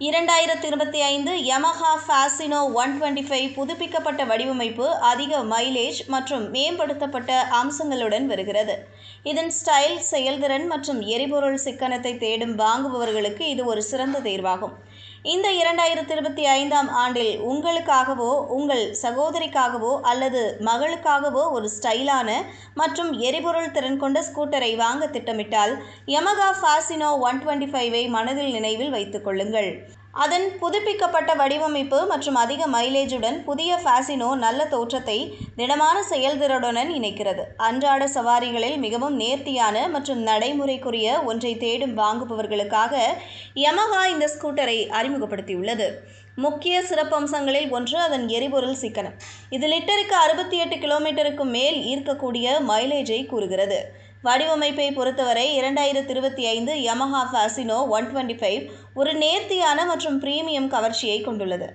2025 Yamaha ஃபாசினோ 125 புதுப்பிக்கப்பட்ட வடிவமைப்பு, அதிக மைலேஜ் மற்றும் மேம்படுத்தப்பட்ட அம்சங்களுடன் வருகிறது. இதன் ஸ்டைல், செயல்திறன் மற்றும் எரிபொருள் சிக்கனத்தை தேடும் வாங்குபவர்களுக்கு இது ஒரு சிறந்த தேர்வாகும். இந்த 2025ஆம் ஆண்டில் உங்களுக்காகவோ, உங்கள் சகோதரிக்காகவோ அல்லது மகளுக்காகவோ ஒரு ஸ்டைலான மற்றும் எரிபொருள் திறன் கொண்ட ஸ்கூட்டரை வாங்க திட்டமிட்டால், யமஹா ஃபாசினோ 125ஐ மனதில் நினைவில் வைத்துக் கொள்ளுங்கள். அதன் புதுப்பிக்கப்பட்ட வடிவமைப்பு மற்றும் அதிக மைலேஜுடன் புதிய ஃபாசினோ நல்ல தோற்றத்தை திடமான செயல்திறனுடன் இணைக்கிறது. அன்றாட சவாரிகளில் மிகவும் நேர்த்தியான மற்றும் நடைமுறைக்குரிய ஒன்றை தேடும் வாங்குபவர்களுக்காக யமஹா இந்த ஸ்கூட்டரை அறிமுகப்படுத்தியுள்ளது. முக்கிய சிறப்பம்சங்களில் ஒன்று அதன் எரிபொருள் சிக்கனம். இது லிட்டருக்கு 68 கிலோமீட்டருக்கு மேல் ஈர்க்கக்கூடிய மைலேஜை கூறுகிறது. வடிவமைப்பை பொறுத்தவரை 2025 யமஹா ஃபாசினோ 125 ஒரு நேர்த்தியான மற்றும் பிரீமியம் கவர்ச்சியை கொண்டுள்ளது.